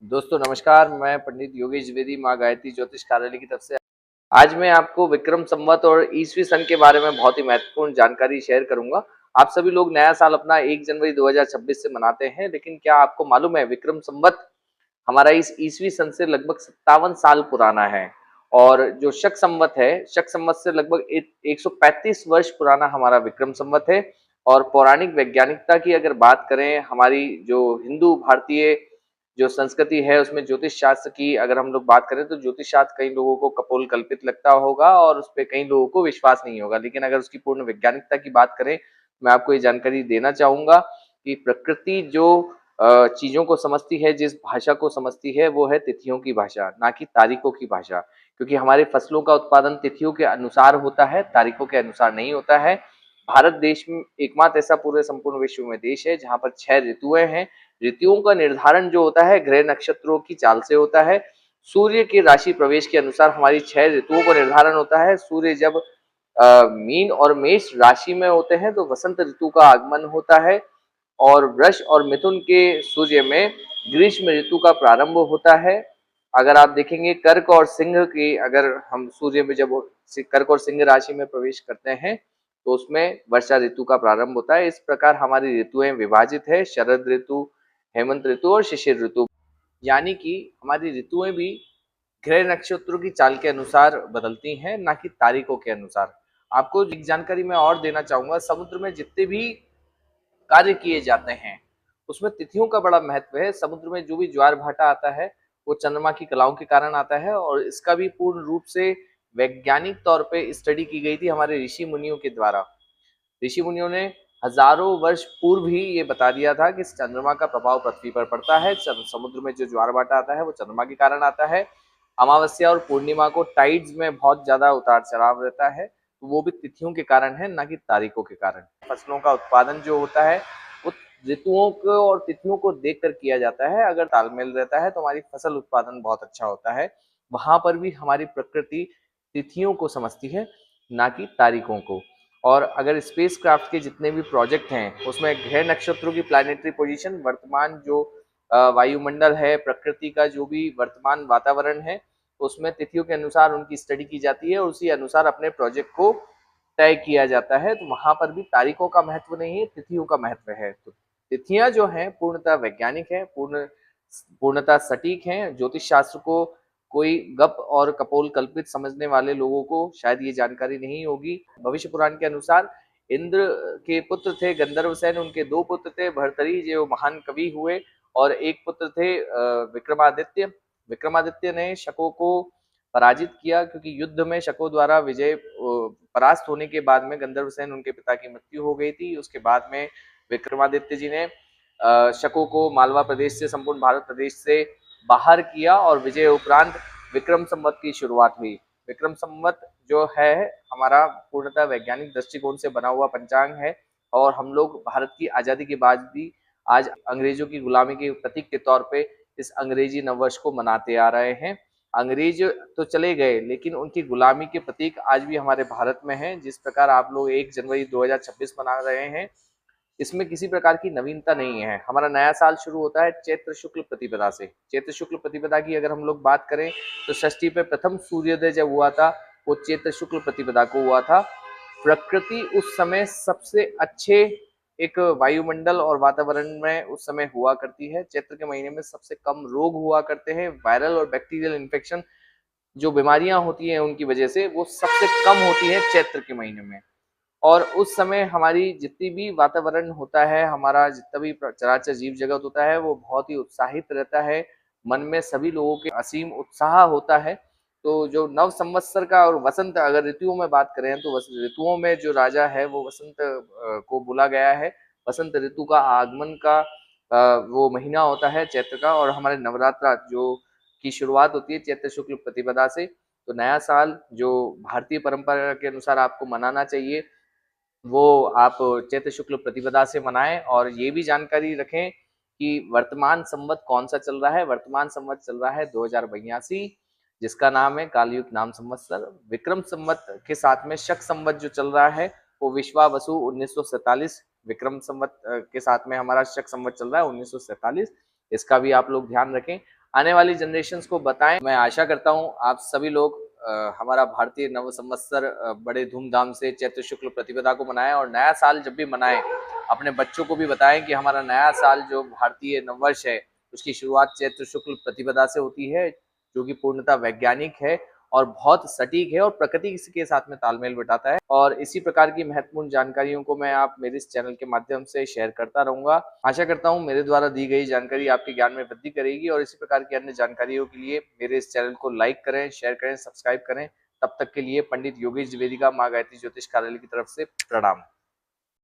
दोस्तों नमस्कार, मैं पंडित योगेश द्विवेदी माँ गायत्री ज्योतिष कार्यालय की तरफ से आज मैं आपको विक्रम संवत और ईसवी सन के बारे में बहुत ही महत्वपूर्ण जानकारी शेयर करूंगा। आप सभी लोग नया साल अपना 1 जनवरी 2026 से मनाते हैं, लेकिन क्या आपको मालूम है विक्रम संवत हमारा इस ईसवी सन से लगभग 57 साल पुराना है। और जो शक संवत है, शक संवत से लगभग 135 वर्ष पुराना हमारा विक्रम संवत है। और पौराणिक वैज्ञानिकता की अगर बात करें, हमारी जो हिंदू भारतीय जो संस्कृति है उसमें ज्योतिष शास्त्र की अगर हम लोग बात करें तो ज्योतिष शास्त्र कई लोगों को कपोल कल्पित लगता होगा और उस पे कई लोगों को विश्वास नहीं होगा, लेकिन अगर उसकी पूर्ण वैज्ञानिकता की बात करें, मैं आपको ये जानकारी देना चाहूंगा कि प्रकृति जो चीजों को समझती है, जिस भाषा को समझती है, वो है तिथियों की भाषा, ना कि तारीखों की भाषा। क्योंकि हमारे फसलों का उत्पादन तिथियों के अनुसार होता है, तारीखों के अनुसार नहीं होता है। भारत देश में एकमात्र ऐसा पूरे संपूर्ण विश्व में देश है जहां पर 6 ऋतुएं हैं। ऋतुओं का निर्धारण जो होता है ग्रह नक्षत्रों की चाल से होता है। सूर्य के राशि प्रवेश के अनुसार हमारी 6 ऋतुओं का निर्धारण होता है। सूर्य जब मीन और मेष राशि में होते हैं तो वसंत ऋतु का आगमन होता है, और वृष और मिथुन के सूर्य में ग्रीष्म ऋतु का प्रारंभ होता है। अगर आप देखेंगे कर्क और सिंह की, अगर हम सूर्य में जब कर्क और सिंह राशि में प्रवेश करते हैं तो उसमें वर्षा ऋतु का प्रारंभ होता है। इस प्रकार हमारी ऋतुएं विभाजित है, शरद ऋतु, हेमंत ऋतु और शिशिर ऋतु। यानी कि हमारी ऋतुएं भी ग्रह नक्षत्रों की चाल के अनुसार बदलती हैं, ना कि तारीखों के अनुसार। आपको एक जानकारी मैं और देना चाहूंगा, समुद्र में जितने भी कार्य किए जाते हैं उसमें तिथियों का बड़ा महत्व है। समुद्र में जो भी ज्वार भाटा आता है वो चंद्रमा की कलाओं के कारण आता है, और इसका भी पूर्ण रूप से वैज्ञानिक तौर पे स्टडी की गई थी हमारे ऋषि मुनियों के द्वारा। ऋषि मुनियों ने हजारों वर्ष पूर्व ही ये बता दिया था कि चंद्रमा का प्रभाव पृथ्वी पर पड़ता है। समुद्र में जो ज्वार भाटा आता है वो चंद्रमा के कारण आता है। अमावस्या और पूर्णिमा को टाइड्स में बहुत ज्यादा उतार चढ़ाव रहता है, तो वो भी तिथियों के कारण है, ना कि तारीखों के कारण। फसलों का उत्पादन जो होता है वो ऋतुओं को और तिथियों को देख कर किया जाता है। अगर तालमेल रहता है तो हमारी फसल उत्पादन बहुत अच्छा होता है। वहां पर भी हमारी प्रकृति तिथियों को समझती है, ना कि तारीखों को। और अगर स्पेस क्राफ्ट के जितने भी प्रोजेक्ट हैं उसमें ग्रह नक्षत्रों की प्लानिटरी पोजीशन, वर्तमान जो वायुमंडल है, प्रकृति का जो भी वर्तमान वातावरण है, उसमें तिथियों के अनुसार उनकी स्टडी की जाती है और उसी अनुसार अपने प्रोजेक्ट को तय किया जाता है। तो वहां पर भी तारीखों का महत्व नहीं है, तिथियों का महत्व है। तो तिथियां जो हैं पूर्णतः वैज्ञानिक है, पूर्णतः सटीक हैं। ज्योतिष शास्त्र को कोई गप और कपोल कल्पित समझने वाले लोगों को शायद ये जानकारी नहीं होगी। भविष्य पुराण के अनुसार इंद्र के पुत्र थे गंधर्वसेन, उनके 2 पुत्र थे, भर्तरी जो महान कवि हुए, और एक पुत्र थे विक्रमादित्य। विक्रमादित्य ने शकों को पराजित किया, क्योंकि युद्ध में शकों द्वारा विजय परास्त होने के बाद में गंधर्वसेन उनके पिता की मृत्यु हो गई थी। उसके बाद में विक्रमादित्य जी ने शकों को मालवा प्रदेश से, संपूर्ण भारत प्रदेश से बाहर किया, और विजय उपरांत विक्रम संवत की शुरुआत हुई। विक्रम संवत जो है हमारा पूर्णतः वैज्ञानिक दृष्टिकोण से बना हुआ पंचांग है, और हम लोग भारत की आजादी के बाद भी आज अंग्रेजों की गुलामी के प्रतीक के तौर पे इस अंग्रेजी नववर्ष को मनाते आ रहे हैं। अंग्रेज तो चले गए, लेकिन उनकी गुलामी के प्रतीक आज भी हमारे भारत में हैं। जिस प्रकार आप लोग 1 जनवरी 2026 मना रहे हैं, इसमें किसी प्रकार की नवीनता नहीं है। हमारा नया साल शुरू होता है चैत्र शुक्ल प्रतिपदा से। चैत्र शुक्ल प्रतिपदा की अगर हम लोग बात करें तो षष्ठी पे प्रथम सूर्योदय जब हुआ था वो चैत्र शुक्ल प्रतिपदा को हुआ था। प्रकृति उस समय सबसे अच्छे एक वायुमंडल और वातावरण में उस समय हुआ करती है। चैत्र के महीने में सबसे कम रोग हुआ करते हैं। वायरल और बैक्टीरियल इन्फेक्शन जो बीमारियां होती हैं उनकी वजह से वो सबसे कम होती है चैत्र के महीने में। और उस समय हमारी जितनी भी वातावरण होता है, हमारा जितना भी चराचर जीव जगत होता है, वो बहुत ही उत्साहित रहता है। मन में सभी लोगों के असीम उत्साह होता है। तो जो नव संवत्सर का और वसंत, अगर ऋतुओं में बात करें तो ऋतुओं में जो राजा है वो वसंत को बोला गया है। वसंत ऋतु का आगमन का वो महीना होता है चैत्र का, और हमारे नवरात्र जो की शुरुआत होती है चैत्र शुक्ल प्रतिपदा से। तो नया साल जो भारतीय परंपरा के अनुसार आपको मनाना चाहिए वो आप चैत्र शुक्ल प्रतिपदा से मनाएं। और ये भी जानकारी रखें कि वर्तमान संवत कौन सा चल रहा है। वर्तमान संवत चल रहा है 2082, जिसका नाम है कालयुग नाम संवत्सर। विक्रम संवत के साथ में शक संवत जो चल रहा है वो विश्वावसु 1947। विक्रम संवत के साथ में हमारा शक संवत चल रहा है 1947। इसका भी आप लोग ध्यान रखें। आने वाली जनरेशंस को बताएं। मैं आशा करता हूँ आप सभी लोग हमारा भारतीय नव संवत्सर बड़े धूमधाम से चैत्र शुक्ल प्रतिपदा को मनाएं, और नया साल जब भी मनाएं अपने बच्चों को भी बताएं कि हमारा नया साल जो भारतीय नववर्ष है उसकी शुरुआत चैत्र शुक्ल प्रतिपदा से होती है, जो कि पूर्णतः वैज्ञानिक है और बहुत सटीक है और प्रकृति के साथ में तालमेल बिठाता है। और इसी प्रकार की महत्वपूर्ण जानकारियों को मैं आप मेरे इस चैनल के माध्यम से शेयर करता रहूंगा। आशा करता हूं मेरे द्वारा दी गई जानकारी आपके ज्ञान में वृद्धि करेगी, और इसी प्रकार की अन्य जानकारियों के लिए मेरे इस चैनल को लाइक करें, शेयर करें, सब्सक्राइब करें। तब तक के लिए पंडित योगेश द्विवेदी का माँ गायत्री ज्योतिष कार्यालय की तरफ से प्रणाम।